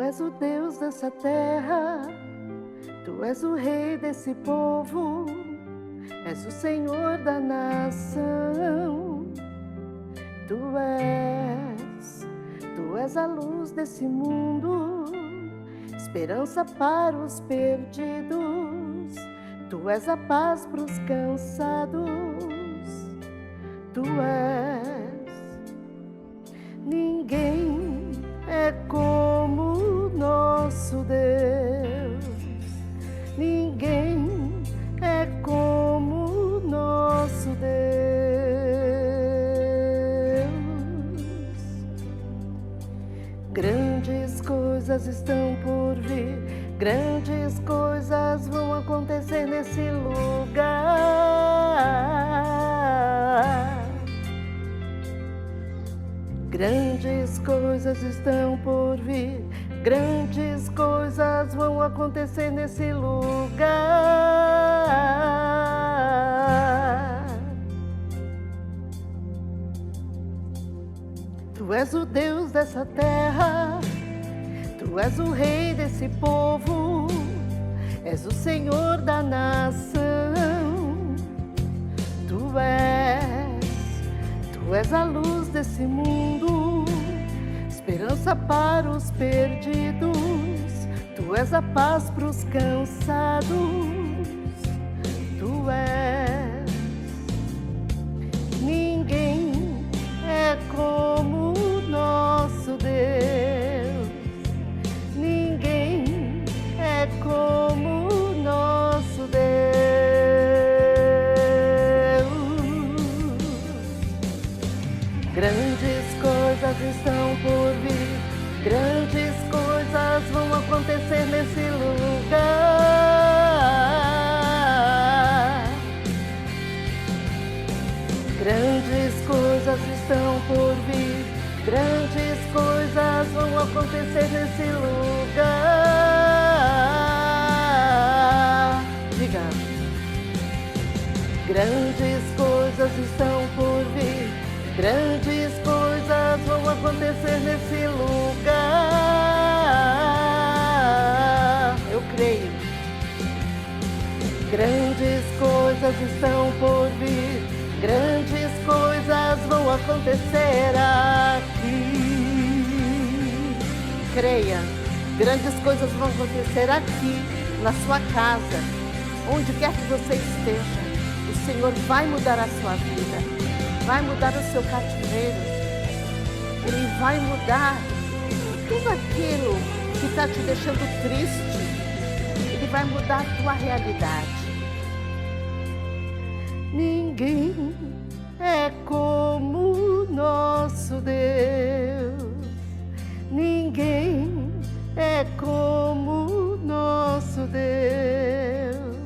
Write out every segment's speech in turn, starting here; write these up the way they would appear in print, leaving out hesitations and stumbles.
Tu és o Deus dessa terra, Tu és o Rei desse povo, és o Senhor da nação. Tu és a luz desse mundo, esperança para os perdidos. Tu és a paz para os cansados. Tu és. Ninguém é como o nosso Deus. Ninguém é como o nosso Deus. Grandes coisas estão por vir, grandes coisas vão acontecer nesse lugar. Grandes coisas estão por vir, grandes coisas vão acontecer nesse lugar. Tu és o Deus dessa terra, Tu és o Rei desse povo, és o Senhor da nação. Tu és a luz desse mundo, esperança para os perdidos. Tu és a paz para os cansados. Tu és. Ninguém é como o nosso Deus. Ninguém é como o nosso Deus. Grandes coisas estão por vir, grandes coisas vão acontecer nesse lugar. Grandes coisas estão por vir, grandes coisas vão acontecer nesse lugar. Diga. Grandes coisas estão por vir, grandes coisas vão acontecer nesse lugar. Eu creio. Grandes coisas estão por vir, grandes coisas vão acontecer aqui. Creia, grandes coisas vão acontecer aqui, na sua casa, onde quer que você esteja. O Senhor vai mudar a sua vida, vai mudar o seu cativeiro. Ele vai mudar tudo aquilo que está te deixando triste. Ele vai mudar a tua realidade. Ninguém é como o nosso Deus. Ninguém é como o nosso Deus.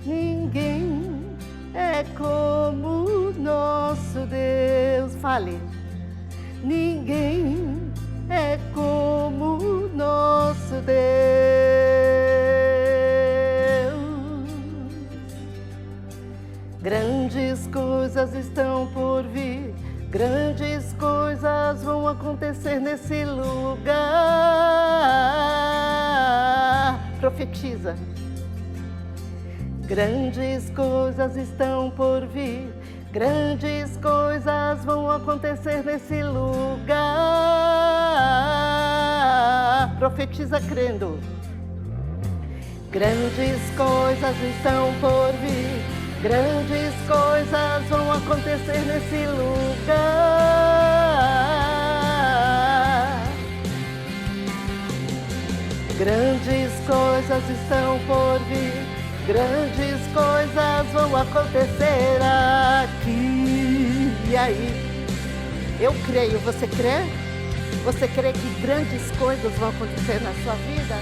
Ninguém é como o nosso Deus. Fale. Ninguém é como o nosso Deus. Grandes coisas estão por vir, grandes coisas vão acontecer nesse lugar. Profetiza. Grandes coisas estão por vir, grandes coisas vão acontecer nesse lugar. Profetiza crendo. Grandes coisas estão por vir, grandes coisas vão acontecer nesse lugar. Grandes coisas estão por vir, grandes coisas vão acontecer aqui. E aí? Eu creio, você crê? Você crê que grandes coisas vão acontecer na sua vida?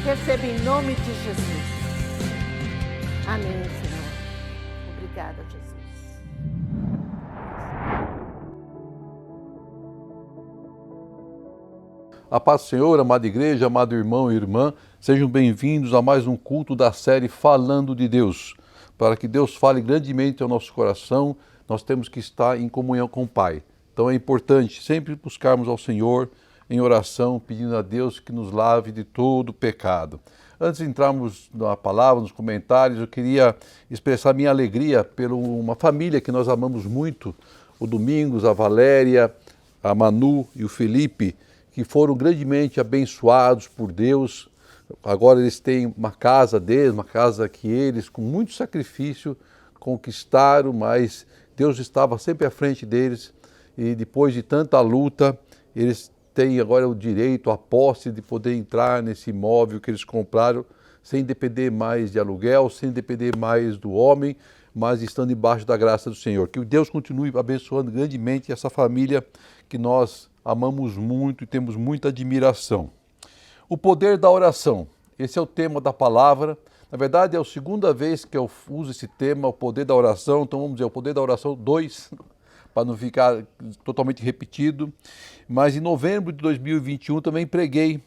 Receba em nome de Jesus. Amém, Senhor. Obrigada, Jesus. A paz do Senhor, amada igreja, amado irmão e irmã, sejam bem-vindos a mais um culto da série Falando de Deus. Para que Deus fale grandemente ao nosso coração, nós temos que estar em comunhão com o Pai. Então é importante sempre buscarmos ao Senhor, em oração, pedindo a Deus que nos lave de todo pecado. Antes de entrarmos na palavra, nos comentários, eu queria expressar minha alegria por uma família que nós amamos muito, o Domingos, a Valéria, a Manu e o Felipe, que foram grandemente abençoados por Deus. Agora eles têm uma casa deles, uma casa que eles, com muito sacrifício, conquistaram, mas Deus estava sempre à frente deles e depois de tanta luta, eles têm agora o direito, a posse de poder entrar nesse imóvel que eles compraram sem depender mais de aluguel, sem depender mais do homem, mas estando embaixo da graça do Senhor. Que Deus continue abençoando grandemente essa família que nós amamos muito e temos muita admiração. O poder da oração, esse é o tema da palavra. Na verdade, é a segunda vez que eu uso esse tema, o poder da oração. Então vamos dizer, o poder da oração 2, para não ficar totalmente repetido. Mas em novembro de 2021 também preguei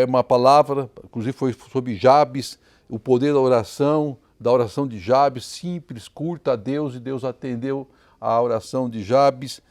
uma palavra, inclusive foi sobre Jabes, o poder da oração de Jabes, simples, curta a Deus, e Deus atendeu a oração de Jabes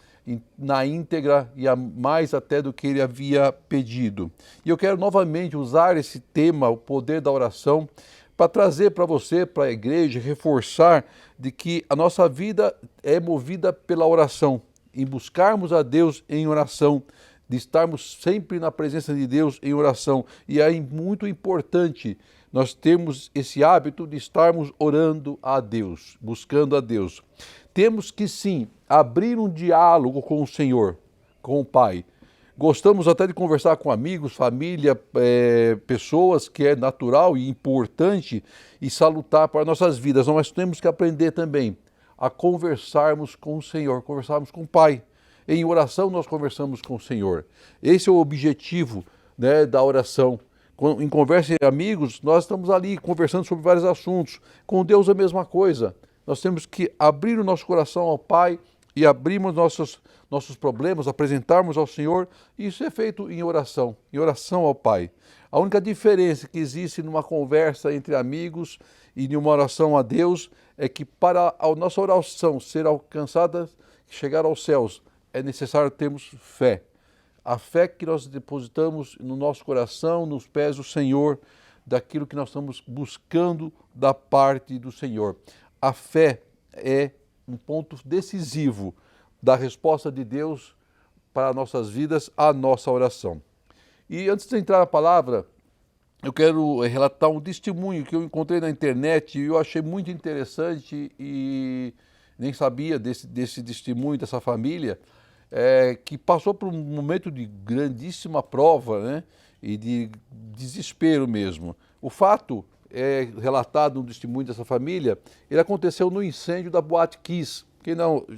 na íntegra e a mais até do que ele havia pedido. E eu quero novamente usar esse tema, o poder da oração, para trazer para você, para a igreja, reforçar de que a nossa vida é movida pela oração, em buscarmos a Deus em oração, de estarmos sempre na presença de Deus em oração. E é muito importante nós termos esse hábito de estarmos orando a Deus, buscando a Deus. Temos que sim abrir um diálogo com o Senhor, com o Pai. Gostamos até de conversar com amigos, família, pessoas, que é natural e importante e salutar para nossas vidas. Mas temos que aprender também a conversarmos com o Senhor, conversarmos com o Pai. Em oração nós conversamos com o Senhor. Esse é o objetivo, né, da oração. Em conversa entre amigos, nós estamos ali conversando sobre vários assuntos. Com Deus é a mesma coisa. Nós temos que abrir o nosso coração ao Pai e abrirmos nossos problemas, apresentarmos ao Senhor. Isso é feito em oração ao Pai. A única diferença que existe numa conversa entre amigos e numa oração a Deus é que para a nossa oração ser alcançada, chegar aos céus, é necessário termos fé. A fé que nós depositamos no nosso coração, nos pés do Senhor, daquilo que nós estamos buscando da parte do Senhor. A fé é um ponto decisivo da resposta de Deus para nossas vidas, a nossa oração. E antes de entrar na palavra, eu quero relatar um testemunho que eu encontrei na internet e eu achei muito interessante e nem sabia desse testemunho dessa família, que passou por um momento de grandíssima prova, né, e de desespero mesmo. O fato é relatado no testemunho dessa família, ele aconteceu no incêndio da Boate Kiss.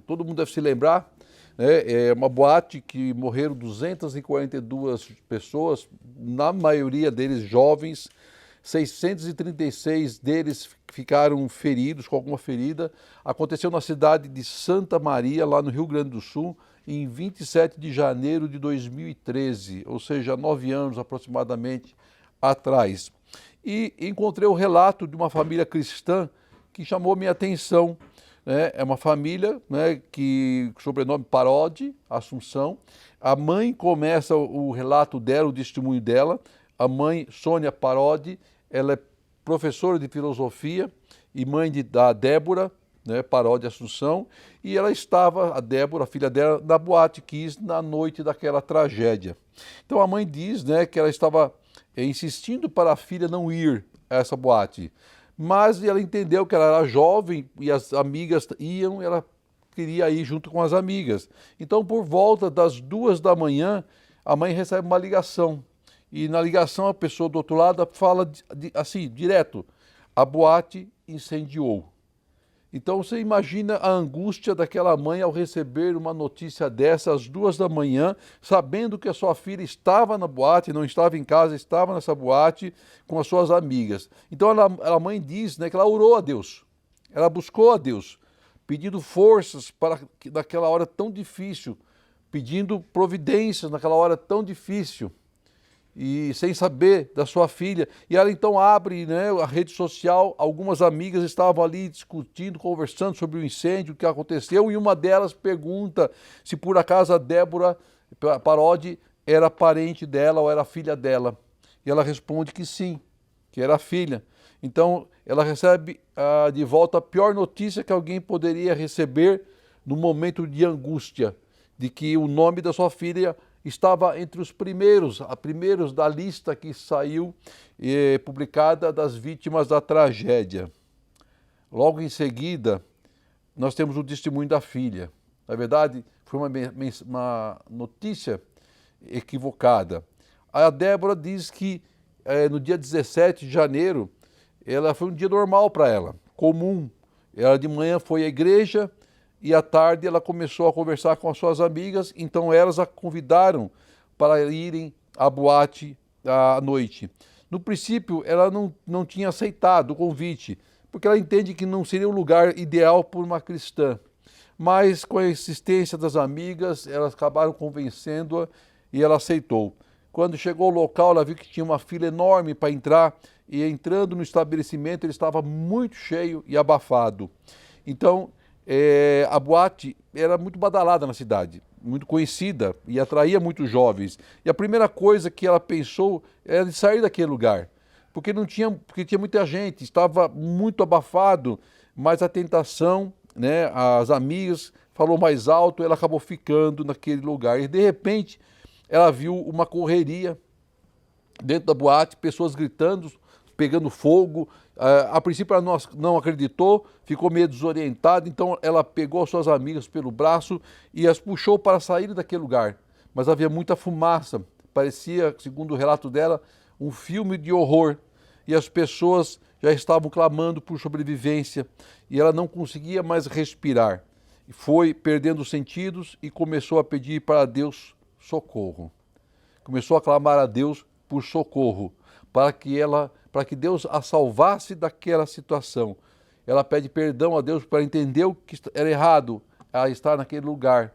Todo mundo deve se lembrar, né? É uma boate que morreram 242 pessoas, na maioria deles jovens, 636 deles ficaram feridos, com alguma ferida. Aconteceu na cidade de Santa Maria, lá no Rio Grande do Sul, em 27 de janeiro de 2013, ou seja, 9 anos aproximadamente atrás. E encontrei o relato de uma família cristã que chamou minha atenção. É uma família, né, que sobrenome Parodi, Assunção. A mãe começa o relato dela, o testemunho dela. A mãe, Sônia Parodi, ela é professora de filosofia e mãe da Débora, né, Parodi Assunção, e ela estava, a Débora, a filha dela, na Boate Kiss na noite daquela tragédia. Então a mãe diz, né, que ela estava insistindo para a filha não ir a essa boate, mas ela entendeu que ela era jovem e as amigas iam, ela queria ir junto com as amigas. Então, por volta das 2 da manhã, a mãe recebe uma ligação, e na ligação a pessoa do outro lado fala assim, direto: a boate incendiou. Então você imagina a angústia daquela mãe ao receber uma notícia dessa às 2 da manhã, sabendo que a sua filha estava na boate, não estava em casa, estava nessa boate com as suas amigas. Então a mãe diz, né, que ela orou a Deus, ela buscou a Deus, pedindo forças para que naquela hora tão difícil, pedindo providências naquela hora tão difícil. E sem saber da sua filha. E ela então abre, né, a rede social, algumas amigas estavam ali discutindo, conversando sobre o incêndio, o que aconteceu, e uma delas pergunta se por acaso a Débora Parodi era parente dela ou era filha dela. E ela responde que sim, que era filha. Então, ela recebe de volta a pior notícia que alguém poderia receber no momento de angústia, de que o nome da sua filha estava entre os primeiros da lista que saiu publicada das vítimas da tragédia. Logo em seguida, nós temos o testemunho da filha. Na verdade, foi uma notícia equivocada. A Débora diz que no dia 17 de janeiro, ela foi um dia normal para ela, comum. Ela de manhã foi à igreja e à tarde ela começou a conversar com as suas amigas, então elas a convidaram para irem à boate à noite. No princípio, ela não tinha aceitado o convite, porque ela entende que não seria o lugar ideal para uma cristã. Mas com a insistência das amigas, elas acabaram convencendo-a e ela aceitou. Quando chegou ao local, ela viu que tinha uma fila enorme para entrar e entrando no estabelecimento ele estava muito cheio e abafado. Então, a boate era muito badalada na cidade, muito conhecida e atraía muitos jovens. E a primeira coisa que ela pensou era de sair daquele lugar, porque tinha muita gente, estava muito abafado, mas a tentação, né, as amigas falou mais alto, ela acabou ficando naquele lugar. E de repente, ela viu uma correria dentro da boate, pessoas gritando, pegando fogo. A princípio ela não acreditou, ficou meio desorientada, então ela pegou as suas amigas pelo braço e as puxou para sair daquele lugar. Mas havia muita fumaça, parecia, segundo o relato dela, um filme de horror. E as pessoas já estavam clamando por sobrevivência e ela não conseguia mais respirar. Foi perdendo os sentidos e começou a pedir para Deus socorro. Começou a clamar a Deus por socorro, para que Deus a salvasse daquela situação. Ela pede perdão a Deus para entender o que era errado ela estar naquele lugar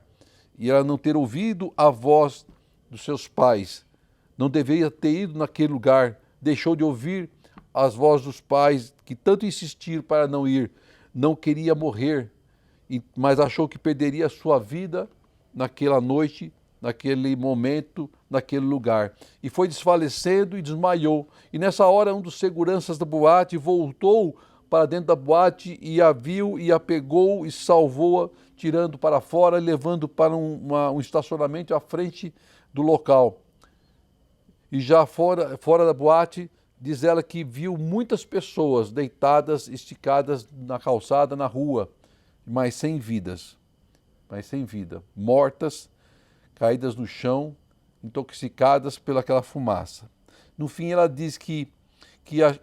e ela não ter ouvido a voz dos seus pais. Não deveria ter ido naquele lugar, deixou de ouvir as vozes dos pais que tanto insistiram para não ir. Não queria morrer, mas achou que perderia a sua vida naquela noite, naquele momento, naquele lugar. E foi desfalecendo e desmaiou. E nessa hora um dos seguranças da boate voltou para dentro da boate e a viu e a pegou e salvou-a, tirando para fora e levando para um estacionamento à frente do local. E já fora da boate, diz ela que viu muitas pessoas deitadas, esticadas na calçada, na rua, mas sem vida, mortas, caídas no chão, intoxicadas pelaquela fumaça. No fim, ela diz que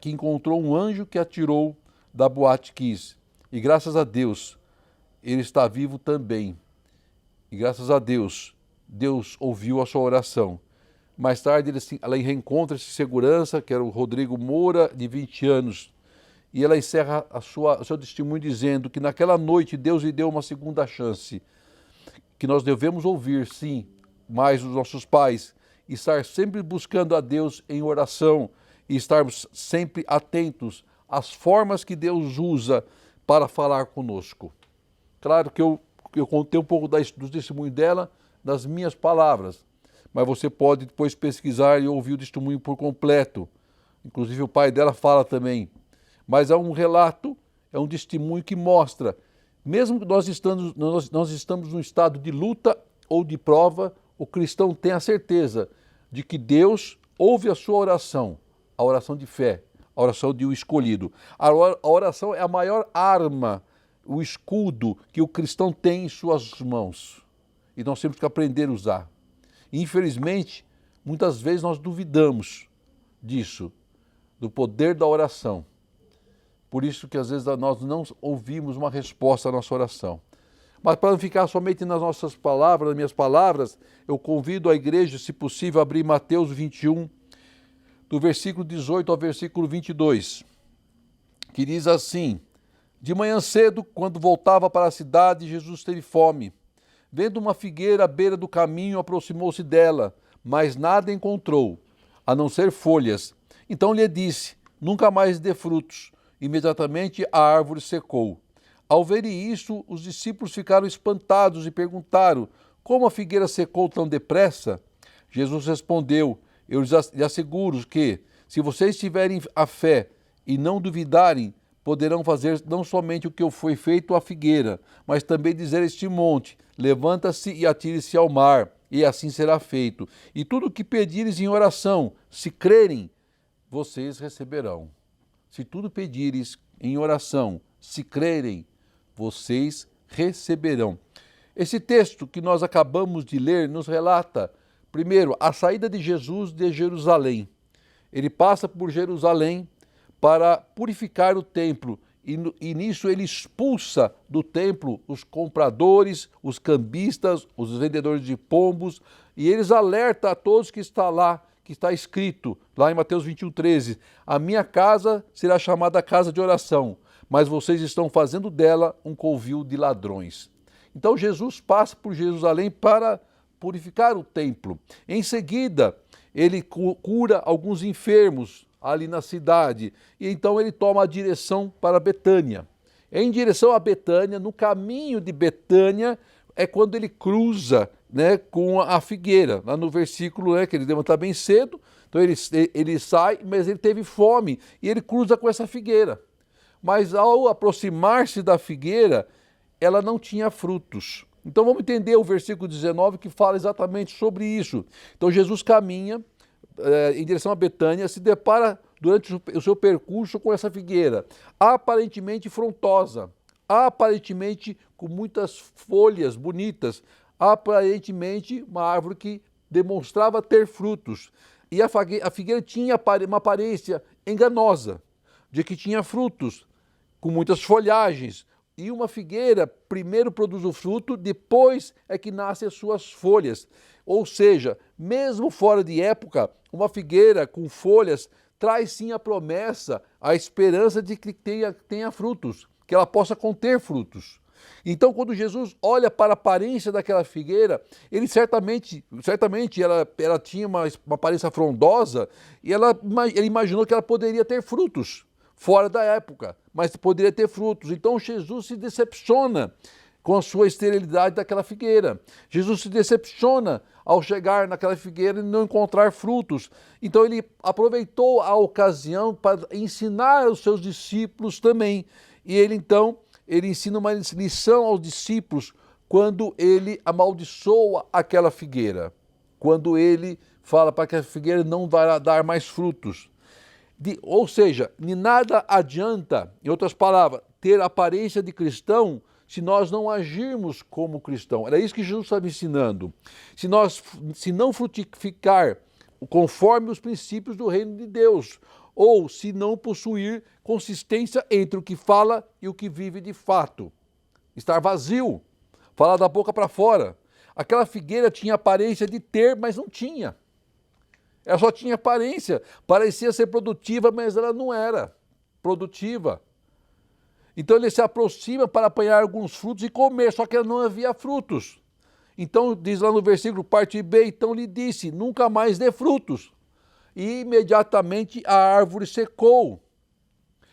encontrou um anjo que a tirou da Boate Kiss. E graças a Deus, ele está vivo também. E graças a Deus, Deus ouviu a sua oração. Mais tarde, ela reencontra esse segurança, que era o Rodrigo Moura, de 20 anos. E ela encerra o seu testemunho dizendo que naquela noite Deus lhe deu uma segunda chance. Que nós devemos ouvir, sim, mais os nossos pais, e estar sempre buscando a Deus em oração e estarmos sempre atentos às formas que Deus usa para falar conosco. Claro que eu contei um pouco do testemunho dela, das minhas palavras, mas você pode depois pesquisar e ouvir o testemunho por completo. Inclusive o pai dela fala também. Mas é um relato, é um testemunho que mostra, mesmo que nós estamos num estado de luta ou de prova, o cristão tem a certeza de que Deus ouve a sua oração, a oração de fé, a oração de um escolhido. A oração é a maior arma, o escudo que o cristão tem em suas mãos. E nós temos que aprender a usar. Infelizmente, muitas vezes nós duvidamos disso, do poder da oração. Por isso que às vezes nós não ouvimos uma resposta à nossa oração. Mas para não ficar somente nas nossas palavras, nas minhas palavras, eu convido a igreja, se possível, a abrir Mateus 21, do versículo 18 ao versículo 22, que diz assim: de manhã cedo, quando voltava para a cidade, Jesus teve fome. Vendo uma figueira à beira do caminho, aproximou-se dela, mas nada encontrou, a não ser folhas. Então lhe disse: nunca mais dê frutos. Imediatamente a árvore secou. Ao verem isso, os discípulos ficaram espantados e perguntaram: como a figueira secou tão depressa? Jesus respondeu: eu lhes asseguro que, se vocês tiverem a fé e não duvidarem, poderão fazer não somente o que foi feito à figueira, mas também dizer a este monte: levanta-se e atire-se ao mar, e assim será feito. E tudo o que pedires em oração, se crerem, vocês receberão. Se tudo pedires em oração, se crerem, vocês receberão. Esse texto que nós acabamos de ler nos relata, primeiro, a saída de Jesus de Jerusalém. Ele passa por Jerusalém para purificar o templo e nisso ele expulsa do templo os compradores, os cambistas, os vendedores de pombos, e eles alerta a todos que está lá, que está escrito lá em Mateus 21:13, a minha casa será chamada casa de oração, mas vocês estão fazendo dela um covil de ladrões. Então Jesus passa por Jerusalém para purificar o templo. Em seguida, ele cura alguns enfermos ali na cidade, e então ele toma a direção para Betânia. Em direção a Betânia, no caminho de Betânia, é quando ele cruza, com a figueira, lá no versículo, que ele levanta bem cedo, então ele sai, mas ele teve fome, e ele cruza com essa figueira. Mas ao aproximar-se da figueira, ela não tinha frutos. Então vamos entender o versículo 19 que fala exatamente sobre isso. Então Jesus caminha em direção a Betânia, se depara durante o seu percurso com essa figueira, aparentemente frondosa, aparentemente com muitas folhas bonitas, aparentemente uma árvore que demonstrava ter frutos. E a figueira tinha uma aparência enganosa, de que tinha frutos, com muitas folhagens. E uma figueira primeiro produz o fruto, depois é que nascem as suas folhas. Ou seja, mesmo fora de época, uma figueira com folhas traz sim a promessa, a esperança de que tenha frutos, que ela possa conter frutos. Então, quando Jesus olha para a aparência daquela figueira, ele certamente ela tinha uma aparência frondosa, e ele imaginou que ela poderia ter frutos fora da época, mas poderia ter frutos. Então Jesus se decepciona com a sua esterilidade daquela figueira. Jesus se decepciona ao chegar naquela figueira e não encontrar frutos. Então ele aproveitou a ocasião para ensinar os seus discípulos também. E ele ensina uma lição aos discípulos quando ele amaldiçoa aquela figueira. Quando ele fala para que a figueira não vai dar mais frutos. Ou seja, de nada adianta, em outras palavras, ter aparência de cristão se nós não agirmos como cristão. Era isso que Jesus estava ensinando. Se não frutificar conforme os princípios do reino de Deus, ou se não possuir consistência entre o que fala e o que vive de fato. Estar vazio, falar da boca para fora. Aquela figueira tinha aparência de ter, mas não tinha. Ela só tinha aparência, parecia ser produtiva, mas ela não era produtiva. Então ele se aproxima para apanhar alguns frutos e comer, só que não havia frutos. Então diz lá no versículo, parte B, então lhe disse, nunca mais dê frutos. E imediatamente a árvore secou.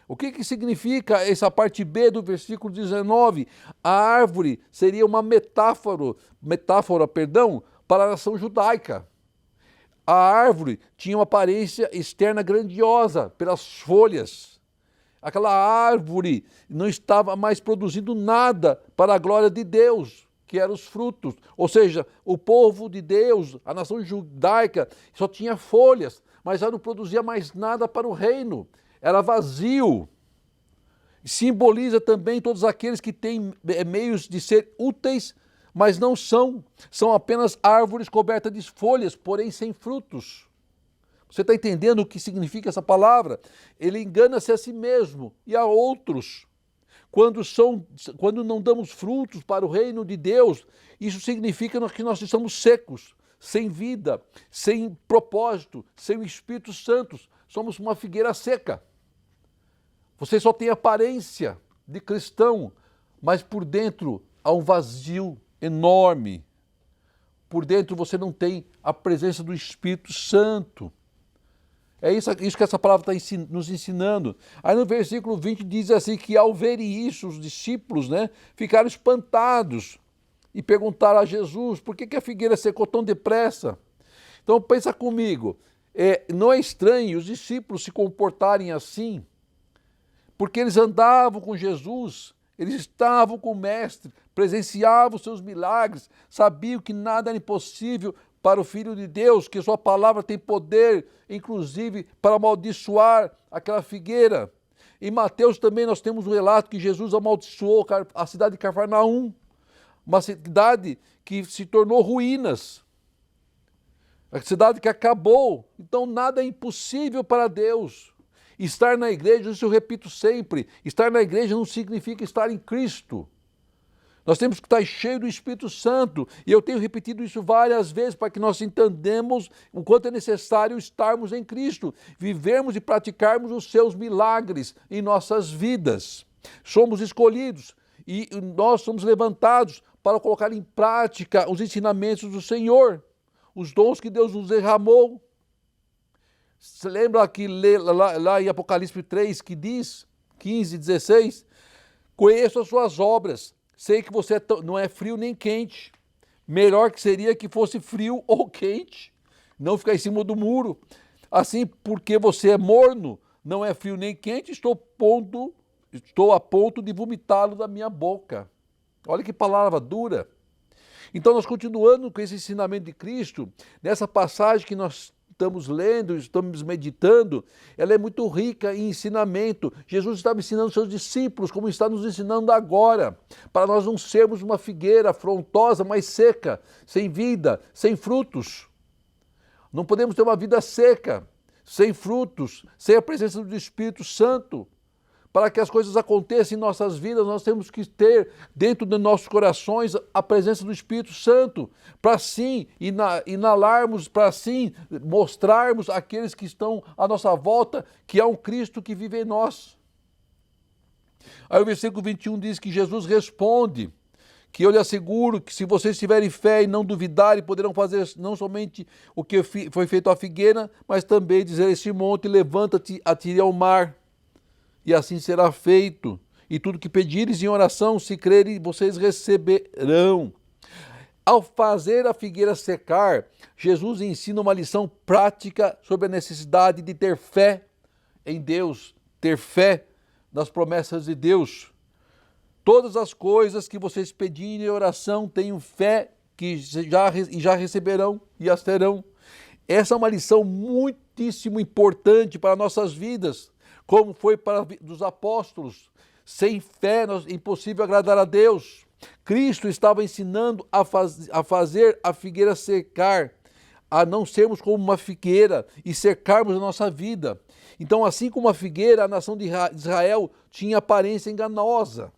O que significa essa parte B do versículo 19? A árvore seria uma metáfora, para a nação judaica. A árvore tinha uma aparência externa grandiosa pelas folhas. Aquela árvore não estava mais produzindo nada para a glória de Deus, que eram os frutos. Ou seja, o povo de Deus, a nação judaica, só tinha folhas, mas já não produzia mais nada para o reino. Era vazio. Simboliza também todos aqueles que têm meios de ser úteis, mas não são apenas árvores cobertas de folhas, porém sem frutos. Você está entendendo o que significa essa palavra? Ele engana-se a si mesmo e a outros. Quando não damos frutos para o reino de Deus, isso significa que nós estamos secos, sem vida, sem propósito, sem o Espírito Santo. Somos uma figueira seca. Você só tem aparência de cristão, mas por dentro há um vazio enorme. Por dentro você não tem a presença do Espírito Santo. É isso que essa palavra está nos ensinando. Aí no versículo 20 diz assim que ao verem isso, os discípulos ficaram espantados e perguntaram a Jesus, por que a figueira secou tão depressa? Então pensa comigo, não é estranho os discípulos se comportarem assim, porque eles andavam com Jesus, eles estavam com o Mestre, presenciavam os seus milagres, sabiam que nada era impossível para o Filho de Deus, que sua palavra tem poder, inclusive, para amaldiçoar aquela figueira. Em Mateus também nós temos um relato que Jesus amaldiçoou a cidade de Cafarnaum, uma cidade que se tornou ruínas, a cidade que acabou. Então nada é impossível para Deus. Estar na igreja, isso eu repito sempre, estar na igreja não significa estar em Cristo. Nós temos que estar cheios do Espírito Santo, e eu tenho repetido isso várias vezes para que nós entendamos o quanto é necessário estarmos em Cristo, vivermos e praticarmos os seus milagres em nossas vidas. Somos escolhidos e nós somos levantados para colocar em prática os ensinamentos do Senhor, os dons que Deus nos derramou. Você lembra que lá em Apocalipse 3 que diz, 15, 16, conheço as suas obras, sei que você não é frio nem quente, melhor que seria que fosse frio ou quente, não ficar em cima do muro. Assim, porque você é morno, não é frio nem quente, estou a ponto de vomitá-lo da minha boca. Olha que palavra dura. Então nós continuando com esse ensinamento de Cristo, nessa passagem que nós estamos lendo, estamos meditando, ela é muito rica em ensinamento. Jesus estava ensinando seus discípulos, como está nos ensinando agora, para nós não sermos uma figueira afrontosa, mas seca, sem vida, sem frutos. Não podemos ter uma vida seca, sem frutos, sem a presença do Espírito Santo. Para que as coisas aconteçam em nossas vidas, nós temos que ter dentro de nossos corações a presença do Espírito Santo, para assim inalarmos, para assim mostrarmos àqueles que estão à nossa volta que há um Cristo que vive em nós. Aí o versículo 21 diz que Jesus responde, que eu lhe asseguro que se vocês tiverem fé e não duvidarem, poderão fazer não somente o que foi feito à figueira, mas também dizer a este monte, levanta-te, atire ao mar. E assim será feito. E tudo que pedires em oração, se crerem, vocês receberão. Ao fazer a figueira secar, Jesus ensina uma lição prática sobre a necessidade de ter fé em Deus, ter fé nas promessas de Deus. Todas as coisas que vocês pedirem em oração, tenham fé que já receberão e as terão. Essa é uma lição muitíssimo importante para nossas vidas, como foi para os apóstolos. Sem fé é impossível agradar a Deus. Cristo estava ensinando a fazer a figueira secar, a não sermos como uma figueira e secarmos a nossa vida. Então, assim como a figueira, a nação de Israel tinha aparência enganosa.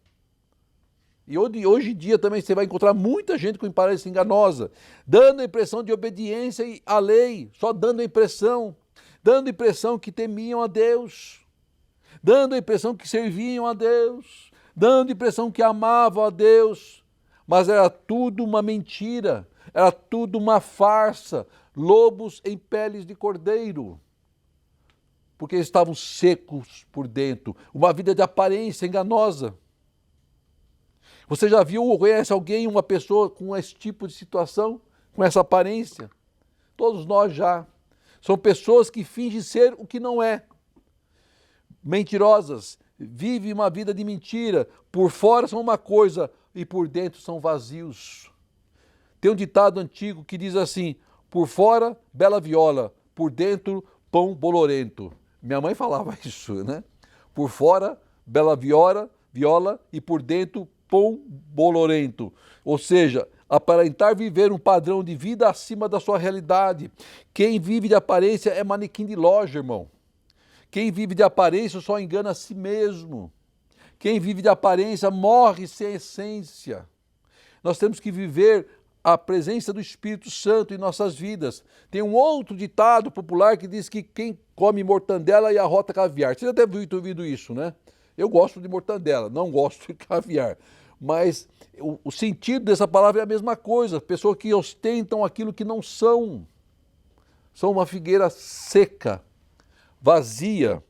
E hoje em dia também você vai encontrar muita gente com aparência enganosa, dando a impressão de obediência à lei, só dando a impressão que temiam a Deus, dando a impressão que serviam a Deus, dando a impressão que amavam a Deus, mas era tudo uma mentira, era tudo uma farsa, lobos em peles de cordeiro, porque eles estavam secos por dentro, uma vida de aparência enganosa. Você já viu ou conhece alguém, uma pessoa com esse tipo de situação, com essa aparência? Todos nós já. São pessoas que fingem ser o que não é. Mentirosas, vivem uma vida de mentira, por fora são uma coisa e por dentro são vazios. Tem um ditado antigo que diz assim, por fora, bela viola, por dentro, pão bolorento. Minha mãe falava isso, né? Por fora, bela viola e por dentro, pão bolorento. Ou seja, aparentar viver um padrão de vida acima da sua realidade. Quem vive de aparência é manequim de loja, irmão. Quem vive de aparência só engana a si mesmo. Quem vive de aparência morre sem essência. Nós temos que viver a presença do Espírito Santo em nossas vidas. Tem um outro ditado popular que diz que quem come mortandela e arrota caviar. Você já deve ter ouvido isso, né? Eu gosto de mortandela, não gosto de caviar. Mas o sentido dessa palavra é a mesma coisa. Pessoas que ostentam aquilo que não são. São uma figueira seca, vazia.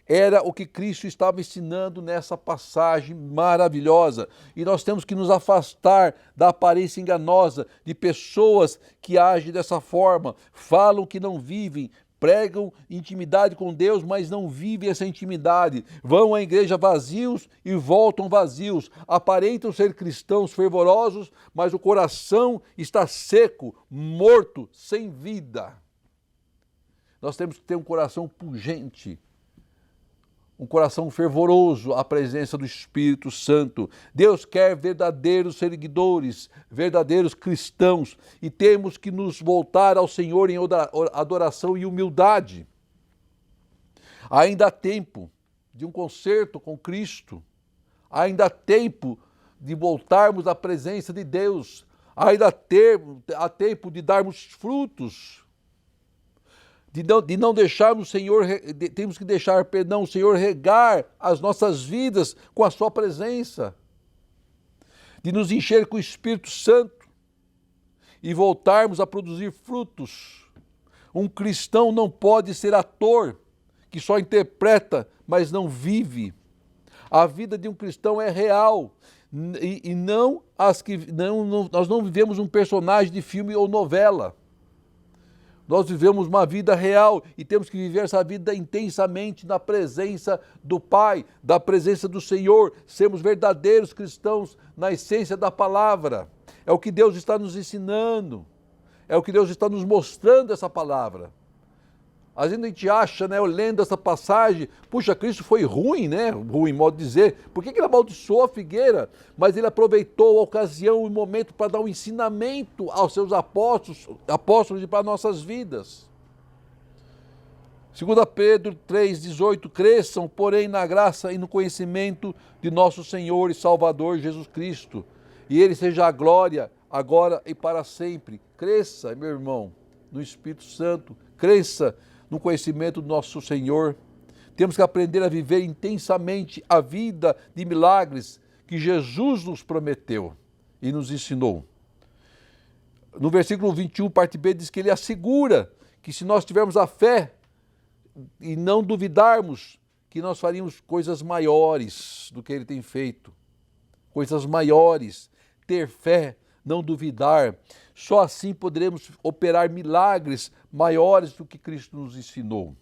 Era o que Cristo estava ensinando nessa passagem maravilhosa. E nós temos que nos afastar da aparência enganosa de pessoas que agem dessa forma, falam que não vivem, pregam intimidade com Deus, mas não vivem essa intimidade. Vão à igreja vazios e voltam vazios. Aparentam ser cristãos fervorosos, mas o coração está seco, morto, sem vida. Nós temos que ter um coração pungente, um coração fervoroso à presença do Espírito Santo. Deus quer verdadeiros seguidores, verdadeiros cristãos, e temos que nos voltar ao Senhor em adoração e humildade. Ainda há tempo de um concerto com Cristo, ainda há tempo de voltarmos à presença de Deus, ainda há tempo de darmos frutos, de não deixarmos o Senhor, temos que deixar, o Senhor regar as nossas vidas com a sua presença, de nos encher com o Espírito Santo e voltarmos a produzir frutos. Um cristão não pode ser ator, que só interpreta, mas não vive. A vida de um cristão é real, e não nós não vivemos um personagem de filme ou novela. Nós vivemos uma vida real e temos que viver essa vida intensamente na presença do Pai, da presença do Senhor, sermos verdadeiros cristãos na essência da palavra. É o que Deus está nos ensinando, é o que Deus está nos mostrando essa palavra. Às vezes a gente acha, né, lendo essa passagem, puxa, Cristo foi ruim, né? Ruim, modo de dizer. Por que ele amaldiçoou a figueira? Mas ele aproveitou a ocasião e o momento para dar um ensinamento aos seus apóstolos e para nossas vidas. 2 Pedro 3,18, cresçam, porém, na graça e no conhecimento de nosso Senhor e Salvador Jesus Cristo. E ele seja a glória, agora e para sempre. Cresça, meu irmão, no Espírito Santo. Cresça no conhecimento do nosso Senhor. Temos que aprender a viver intensamente a vida de milagres que Jesus nos prometeu e nos ensinou. No versículo 21, parte B, diz que ele assegura que se nós tivermos a fé e não duvidarmos, que nós faríamos coisas maiores do que ele tem feito. Coisas maiores. Ter fé, não duvidar. Só assim poderemos operar milagres maiores do que Cristo nos ensinou.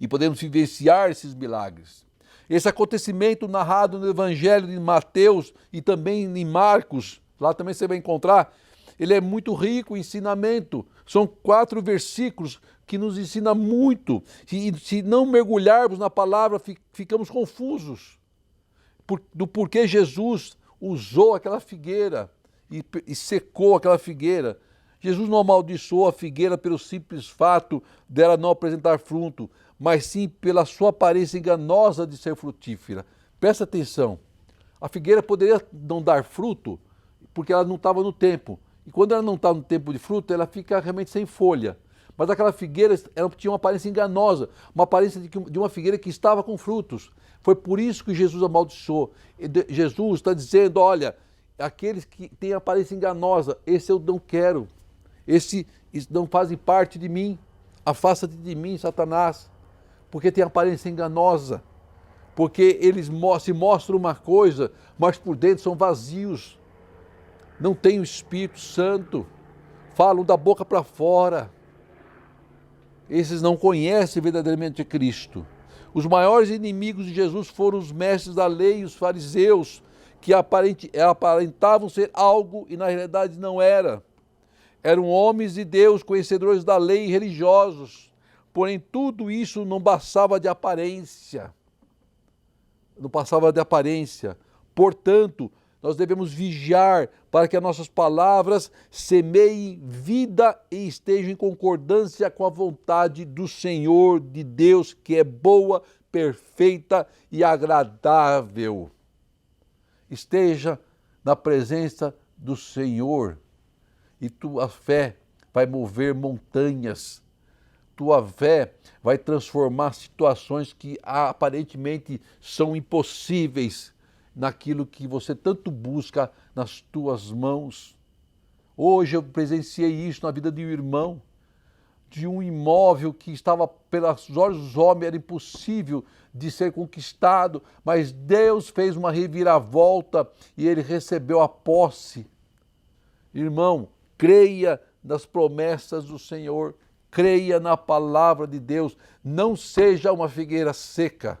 E podemos vivenciar esses milagres. Esse acontecimento narrado no Evangelho de Mateus e também em Marcos, lá também você vai encontrar, ele é muito rico em ensinamento. São 4 versículos que nos ensinam muito. E se não mergulharmos na palavra, ficamos confusos do porquê Jesus usou aquela figueira e secou aquela figueira. Jesus não amaldiçoou a figueira pelo simples fato dela não apresentar fruto, mas sim pela sua aparência enganosa de ser frutífera. Presta atenção, a figueira poderia não dar fruto porque ela não estava no tempo. E quando ela não está no tempo de fruto, ela fica realmente sem folha. Mas aquela figueira ela tinha uma aparência enganosa, uma aparência de uma figueira que estava com frutos. Foi por isso que Jesus amaldiçoou. Jesus está dizendo, olha, aqueles que têm aparência enganosa, esse eu não quero. Esses não fazem parte de mim. Afasta-te de mim, Satanás, porque tem aparência enganosa. Porque eles se mostram uma coisa, mas por dentro são vazios. Não têm o Espírito Santo. Falam da boca para fora. Esses não conhecem verdadeiramente Cristo. Os maiores inimigos de Jesus foram os mestres da lei e os fariseus, que aparentavam ser algo e na realidade não era. Eram homens de Deus, conhecedores da lei e religiosos, porém tudo isso não passava de aparência. Não passava de aparência. Portanto, nós devemos vigiar para que as nossas palavras semeiem vida e estejam em concordância com a vontade do Senhor, de Deus, que é boa, perfeita e agradável. Esteja na presença do Senhor e tua fé vai mover montanhas. Tua fé vai transformar situações que aparentemente são impossíveis naquilo que você tanto busca nas tuas mãos. Hoje eu presenciei isso na vida de um irmão de um imóvel que estava pelos olhos dos homens, era impossível de ser conquistado, mas Deus fez uma reviravolta e ele recebeu a posse. Irmão, creia nas promessas do Senhor, creia na palavra de Deus, não seja uma figueira seca,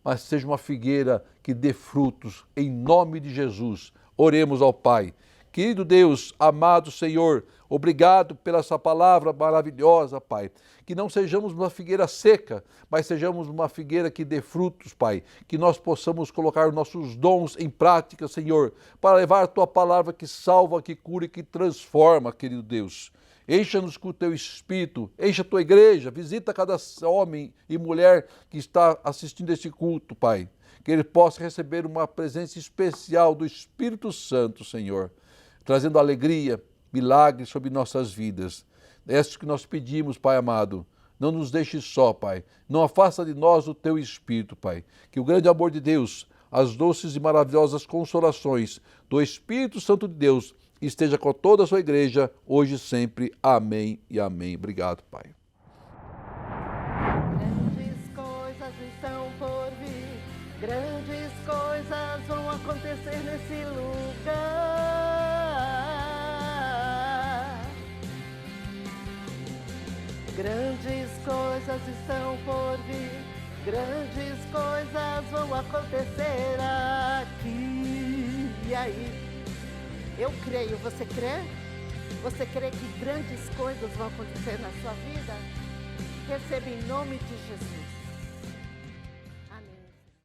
mas seja uma figueira que dê frutos, em nome de Jesus. Oremos ao Pai. Querido Deus, amado Senhor, obrigado pela essa palavra maravilhosa, Pai. Que não sejamos uma figueira seca, mas sejamos uma figueira que dê frutos, Pai. Que nós possamos colocar nossos dons em prática, Senhor, para levar a Tua palavra que salva, que cura e que transforma, querido Deus. Encha-nos com o Teu Espírito, encha a Tua igreja, visita cada homem e mulher que está assistindo este culto, Pai. Que ele possa receber uma presença especial do Espírito Santo, Senhor, trazendo alegria, milagres sobre nossas vidas. É isso que nós pedimos, Pai amado. Não nos deixe só, Pai. Não afasta de nós o Teu Espírito, Pai. Que o grande amor de Deus, as doces e maravilhosas consolações do Espírito Santo de Deus esteja com toda a sua igreja, hoje e sempre. Amém e amém. Obrigado, Pai. Grandes coisas estão por vir, grandes coisas vão acontecer nesse lugar. Grandes coisas estão por vir, grandes coisas vão acontecer aqui. E aí? Eu creio, você crê? Você crê que grandes coisas vão acontecer na sua vida? Receba em nome de Jesus.